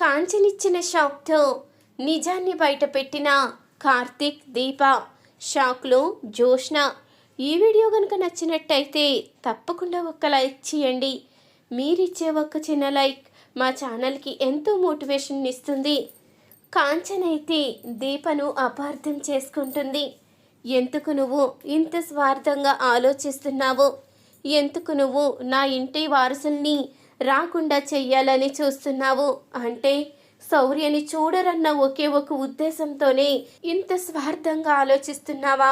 కాంచనిచ్చిన షాక్తో నిజాన్ని బయటపెట్టిన కార్తీక్, దీప. షాక్లో జోష్న. ఈ వీడియో కనుక నచ్చినట్టయితే తప్పకుండా ఒక్క లైక్ చేయండి. మీరిచ్చే ఒక్క చిన్న లైక్ మా ఛానల్కి ఎంతో మోటివేషన్ ఇస్తుంది. కాంచనైతే దీపను అపార్థం చేసుకుంటుంది. ఎందుకు నువ్వు ఇంత స్వార్థంగా ఆలోచిస్తున్నావు? ఎందుకు నువ్వు నా ఇంటి వారసుల్ని రాకుండా చెయ్యాలని చూస్తున్నావు? అంటే శౌర్యని చూడరన్న ఒకే ఒక ఉద్దేశంతోనే ఇంత స్వార్థంగా ఆలోచిస్తున్నావా?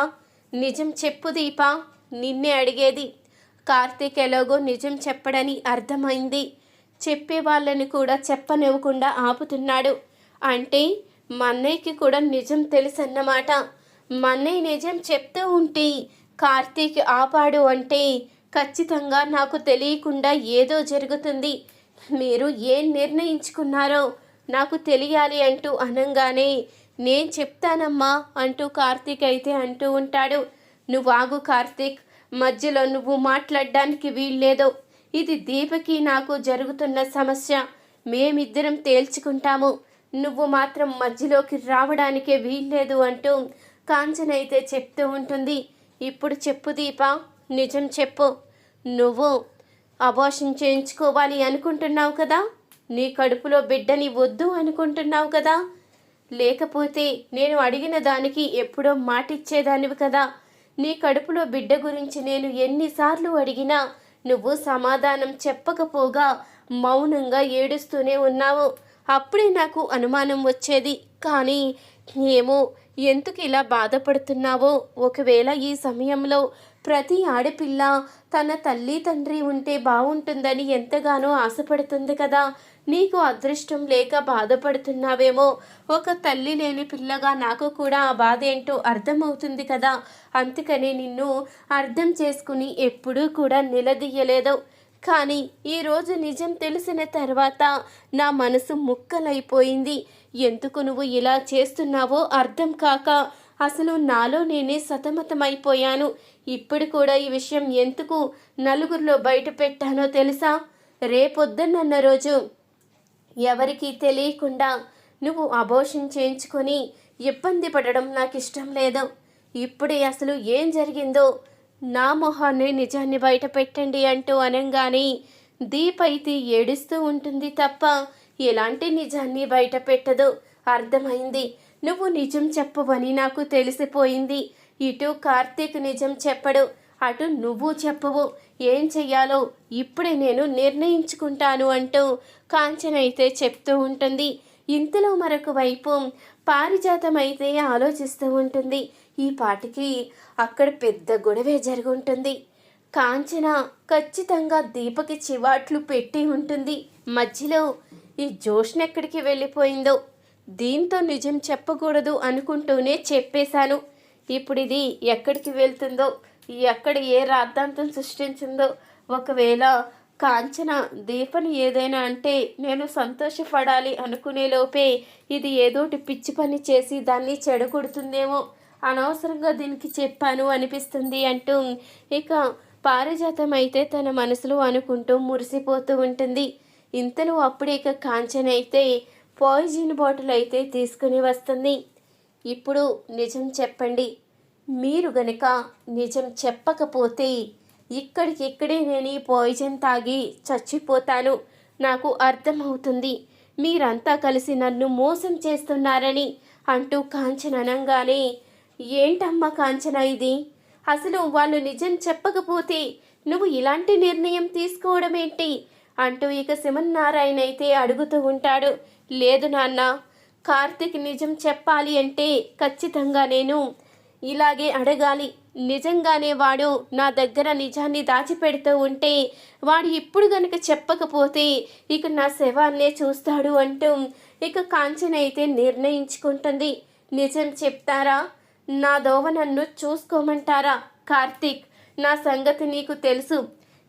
నిజం చెప్పు దీప, నిన్నే అడిగేది. కార్తీక్ ఎలాగో నిజం చెప్పడని అర్థమైంది. చెప్పే వాళ్ళని కూడా చెప్పనివ్వకుండా ఆపుతున్నాడు. అంటే మన్నయ్యకి కూడా నిజం తెలుసన్నమాట. మన్నయ్య నిజం చెప్తూ ఉంటే కార్తీక్ ఆపాడు అంటే ఖచ్చితంగా నాకు తెలియకుండా ఏదో జరుగుతుంది. మీరు ఏం నిర్ణయించుకున్నారో నాకు తెలియాలి అంటూ అనంగానే నేను చెప్తానమ్మా అంటూ కార్తీక్ అయితే అంటూ ఉంటాడు. నువ్వు ఆగు కార్తీక్, మధ్యలో నువ్వు మాట్లాడడానికి వీల్లేదు. ఇది దీపకి నాకు జరుగుతున్న సమస్య, మేమిద్దరం తేల్చుకుంటాము. నువ్వు మాత్రం మధ్యలోకి రావడానికే వీల్లేదు అంటూ కాంచన అయితే చెప్తూ ఉంటుంది. ఇప్పుడు చెప్పు దీప, నిజం చెప్పు. నువ్వు అబార్షన్ చేయించుకోవాలి అనుకుంటున్నావు కదా? నీ కడుపులో బిడ్డని వద్దు అనుకుంటున్నావు కదా? లేకపోతే నేను అడిగిన దానికి ఎప్పుడో మాటిచ్చేదానివి కదా? నీ కడుపులో బిడ్డ గురించి నేను ఎన్నిసార్లు అడిగినా నువ్వు సమాధానం చెప్పకపోగా మౌనంగా ఏడుస్తూనే ఉన్నావు. అప్పుడే నాకు అనుమానం వచ్చేది. కానీ ఏమో ఎందుకు ఇలా బాధపడుతున్నావో. ఒకవేళ ఈ సమయంలో ప్రతి ఆడపిల్ల తన తల్లి తండ్రి ఉంటే బాగుంటుందని ఎంతగానో ఆశపడుతుంది కదా. నీకు అదృష్టం లేక బాధపడుతున్నావేమో. ఒక తల్లి లేని పిల్లగా నాకు కూడా ఆ బాధ ఏంటో అర్థమవుతుంది కదా. అందుకని నిన్ను అర్థం చేసుకుని ఎప్పుడూ కూడా నిలదీయలేదు. కానీ ఈరోజు నిజం తెలిసిన తర్వాత నా మనసు ముక్కలైపోయింది. ఎందుకు నువ్వు ఇలా చేస్తున్నావో అర్థం కాక అసలు నాలో నేనే సతమతమైపోయాను. ఇప్పుడు కూడా ఈ విషయం ఎందుకు నలుగురిలో బయట పెట్టానో తెలుసా? రేపొద్దున్న రోజు ఎవరికీ తెలియకుండా నువ్వు అబోర్షన్ చేయించుకొని ఇబ్బంది పడడం నాకు ఇష్టం లేదు. ఇప్పుడే అసలు ఏం జరిగిందో నా మొహాన్ని నిజాన్ని బయట పెట్టండి అంటూ అనంగానే దీప అయితే ఏడుస్తూ ఉంటుంది తప్ప ఎలాంటి నిజాన్ని బయట పెట్టదు. అర్థమైంది, నువ్వు నిజం చెప్పవని నాకు తెలిసిపోయింది. ఇటు కార్తీక్ నిజం చెప్పడు, అటు నువ్వు చెప్పవు. ఏం చెయ్యాలో ఇప్పుడే నేను నిర్ణయించుకుంటాను అంటూ కాంచన అయితే చెప్తూ ఉంటుంది. ఇంతలో మరొక వైపు పారిజాతం అయితే ఆలోచిస్తూ ఉంటుంది. ఈ పాటికి అక్కడ పెద్ద గొడవే జరుగుంటుంది. కాంచన ఖచ్చితంగా దీపకి చివాట్లు పెట్టి ఉంటుంది. మధ్యలో ఈ జోష్న ఎక్కడికి వెళ్ళిపోయిందో, దీంతో నిజం చెప్పకూడదు అనుకుంటూనే చెప్పేశాను. ఇప్పుడు ఇది ఎక్కడికి వెళ్తుందో, ఎక్కడ ఏ రాద్ధాంతం సృష్టించిందో. ఒకవేళ కాంచన దీపని ఏదైనా అంటే నేను సంతోషపడాలి అనుకునే లోపే ఇది ఏదోటి పిచ్చి పని చేసి దాన్ని చెడగొడుతుందేమో, అనవసరంగా దీనికి చెప్పాను అనిపిస్తుంది అంటూ ఇక పారిజాతం అయితే తన మనసులో అనుకుంటూ మురిసిపోతూ ఉంటుంది. ఇంతలో అప్పుడే ఇక కాంచన అయితే పాయిజన్ బాటిల్ అయితే తీసుకుని వస్తుంది. ఇప్పుడు నిజం చెప్పండి. మీరు గనక నిజం చెప్పకపోతే ఇక్కడికిక్కడే నేను ఈ పాయిజన్ తాగి చచ్చిపోతాను. నాకు అర్థమవుతుంది మీరంతా కలిసి నన్ను మోసం చేస్తున్నారని అంటూ కాంచన అనగానే, ఏంటమ్మా కాంచన ఇది? అసలు వాళ్ళు నిజం చెప్పకపోతే నువ్వు ఇలాంటి నిర్ణయం తీసుకోవడం ఏంటి అంటూ ఇక శివనారాయణ అయితే అడుగుతూ ఉంటాడు. లేదు నాన్న, కార్తీక్ నిజం చెప్పాలి అంటే ఖచ్చితంగా నేను ఇలాగే అడగాలి. నిజంగానే వాడు నా దగ్గర నిజాన్ని దాచిపెడుతూ ఉంటే వాడు ఇప్పుడు గనక చెప్పకపోతే ఇక నా శవాన్నే చూస్తాడు అంటూ ఇక కాంచన అయితే నిర్ణయించుకుంటుంది. నిజం చెప్తారా? నా దోవ నన్ను చూసుకోమంటారా? కార్తీక్, నా సంగతి నీకు తెలుసు.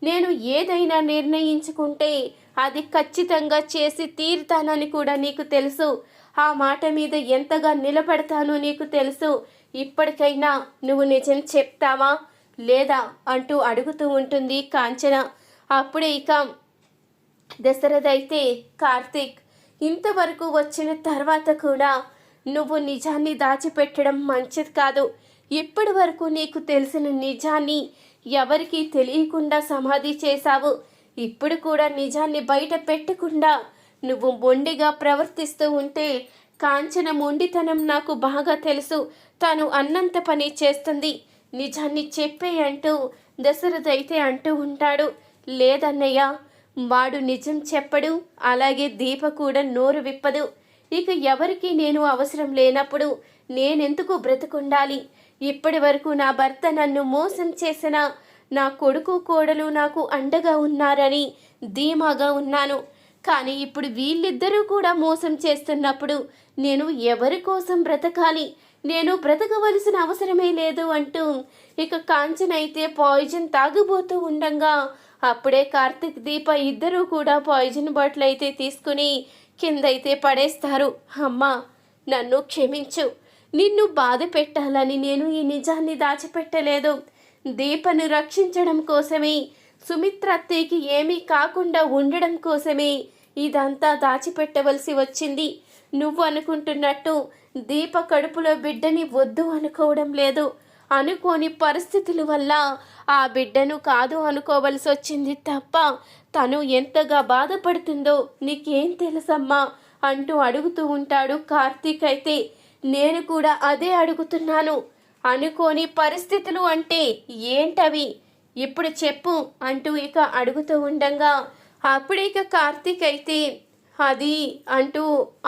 నేను ఏదైనా నిర్ణయించుకుంటే అది ఖచ్చితంగా చేసి తీరుతానని కూడా నీకు తెలుసు. ఆ మాట మీద ఎంతగా నిలబడతానో నీకు తెలుసు. ఇప్పటికైనా నువ్వు నిజం చెప్తావా లేదా అంటూ అడుగుతూ ఉంటుంది కాంచన. అప్పుడే ఇక దశరథ అయితే, కార్తీక్ ఇంతవరకు వచ్చిన తర్వాత కూడా నువ్వు నిజాన్ని దాచిపెట్టడం మంచిది కాదు. ఇప్పటి వరకు నీకు తెలిసిన నిజాన్ని ఎవరికీ తెలియకుండా సమాధి చేశావు. ఇప్పుడు కూడా నిజాన్ని బయట పెట్టకుండా నువ్వు మొండిగా ప్రవర్తిస్తూ ఉంటే కాంచన మొండితనం నాకు బాగా తెలుసు. తను అన్నంత పని చేస్తుంది. నిజాన్ని చెప్పే అంటూ దశరథ అయితే అంటూ ఉంటాడు. లేదన్నయ్య, వాడు నిజం చెప్పడు, అలాగే దీప కూడా నోరు విప్పదు. ఇక ఎవరికి నేను అవసరం లేనప్పుడు నేనెందుకు బ్రతుకుండాలి? ఇప్పటి వరకు నా భర్త నన్ను మోసం చేసిన నా కొడుకు కోడలు నాకు అండగా ఉన్నారని ధీమాగా ఉన్నాను. కానీ ఇప్పుడు వీళ్ళిద్దరూ కూడా మోసం చేస్తున్నప్పుడు నేను ఎవరి కోసం బ్రతకాలి? నేను బ్రతకవలసిన అవసరమే లేదు అంటూ ఇక కాంచన అయితే పాయిజన్ తాగుబోతూ ఉండగా అప్పుడే కార్తిక్ దీప ఇద్దరూ కూడా పాయిజన్ బాటిల్ అయితే తీసుకుని కిందైతే పడేస్తారు. అమ్మా, నన్ను క్షమించు. నిన్ను బాధ పెట్టాలని నేను ఈ నిజాన్ని దాచిపెట్టలేదు. దీపను రక్షించడం కోసమే, సుమిత్ర అత్తయ్యకి ఏమీ కాకుండా ఉండడం కోసమే ఇదంతా దాచిపెట్టవలసి వచ్చింది. నువ్వు అనుకుంటున్నట్టు దీప కడుపులో బిడ్డని వద్దు అనుకోవడం లేదు. అనుకోని పరిస్థితుల వల్ల ఆ బిడ్డను కాదు అనుకోవలసి వచ్చింది తప్ప తను ఎంతగా బాధపడుతుందో నీకేం తెలుసమ్మా అంటూ అడుగుతూ ఉంటాడు కార్తీక్. అయితే నేను కూడా అదే అడుగుతున్నాను. అనుకోని పరిస్థితులు అంటే ఏంటవి? ఇప్పుడు చెప్పు అంటూ ఇక అడుగుతూ ఉండగా అప్పుడు ఇక కార్తీక్ అయితే అది అంటూ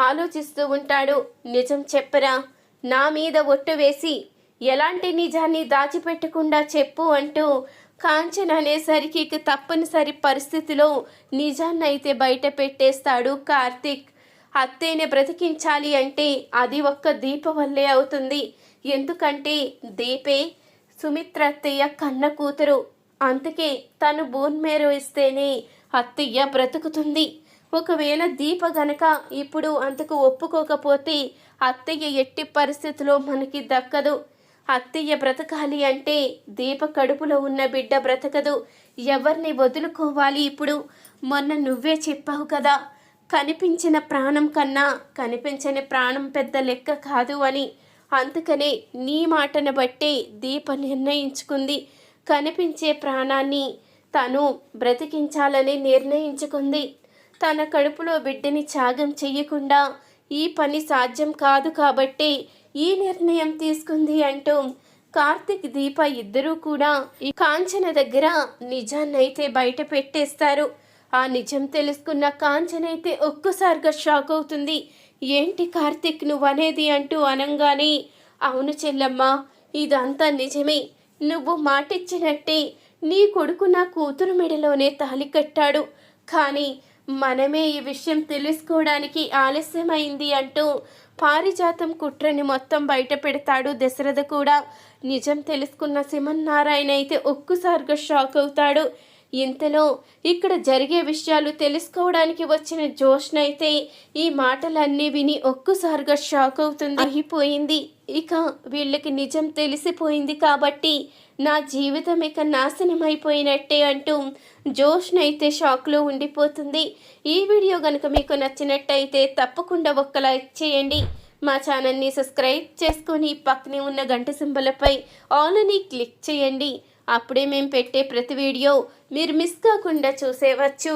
ఆలోచిస్తూ ఉంటాడు. నిజం చెప్పరా, నా మీద ఒట్టు వేసి ఎలాంటి నిజాన్ని దాచిపెట్టకుండా చెప్పు అంటూ కాంచన అనేసరికి ఇక తప్పనిసరి పరిస్థితిలో నిజాన్ని అయితే బయట పెట్టేస్తాడు కార్తీక్. అత్తయ్యని బ్రతికించాలి అంటే అది ఒక్క దీప వల్లే అవుతుంది. ఎందుకంటే దీపే సుమిత్ర అత్తయ్య కన్న కూతురు. అందుకే తను బోన్ మేర ఇస్తేనే అత్తయ్య బ్రతుకుతుంది. ఒకవేళ దీప గనక ఇప్పుడు అంతకు ఒప్పుకోకపోతే అత్తయ్య ఎట్టి పరిస్థితిలో మనకి దక్కదు. అత్తయ్య బ్రతకాలి అంటే దీప కడుపులో ఉన్న బిడ్డ బ్రతకదు. ఎవరిని వదులుకోవాలి ఇప్పుడు? మొన్న నువ్వే చెప్పావు కదా, కనిపించిన ప్రాణం కన్నా కనిపించని ప్రాణం పెద్ద లెక్క కాదు అని. అందుకనే నీ మాటను బట్టే దీప నిర్ణయించుకుంది. కనిపించే ప్రాణాన్ని తను బ్రతికించాలని నిర్ణయించుకుంది. తన కడుపులో బిడ్డని త్యాగం చెయ్యకుండా ఈ పని సాధ్యం కాదు కాబట్టి ఈ నిర్ణయం తీసుకుంది అంటూ కార్తిక్ దీప ఇద్దరూ కూడా ఈ కాంచన దగ్గర నిజాన్నైతే బయట పెట్టేస్తారు. ఆ నిజం తెలుసుకున్న కాంచన అయితే ఒక్కసారిగా షాక్ అవుతుంది. ఏంటి కార్తిక్ నువ్వనేది అంటూ అనంగానే, అవును చెల్లమ్మ, ఇదంతా నిజమే. నువ్వు మాటిచ్చినట్టే నీ కొడుకు నా కూతురు మెడలోనే తాళి కట్టాడు. కానీ మనమే ఈ విషయం తెలుసుకోవడానికి ఆలస్యమైంది అంటూ పారిజాతం కుట్రని మొత్తం బయట పెడతాడు దశరథ కూడా. నిజం తెలుసుకున్న సింహనారాయణ అయితే ఒక్కసారిగా షాక్ అవుతాడు. ఇంతలో ఇక్కడ జరిగే విషయాలు తెలుసుకోవడానికి వచ్చిన జోష్న అయితే ఈ మాటలన్నీ విని ఒక్కసారిగా షాక్ అవుతుంది. అయిపోయింది, ఇక వీళ్ళకి నిజం తెలిసిపోయింది కాబట్టి నా జీవితం ఇక నాశనం అయిపోయినట్టే అంటూ జోష్న అయితే షాక్లో ఉండిపోతుంది. ఈ వీడియో కనుక మీకు నచ్చినట్టయితే తప్పకుండా ఒక్క లైక్ చేయండి. మా ఛానల్ని సబ్స్క్రైబ్ చేసుకొని పక్కనే ఉన్న గంట సింబలపై ఆల్ అని క్లిక్ చేయండి. అప్పుడే మేము పెట్టే ప్రతి వీడియో మీరు మిస్ కాకుండా చూసేవచ్చు.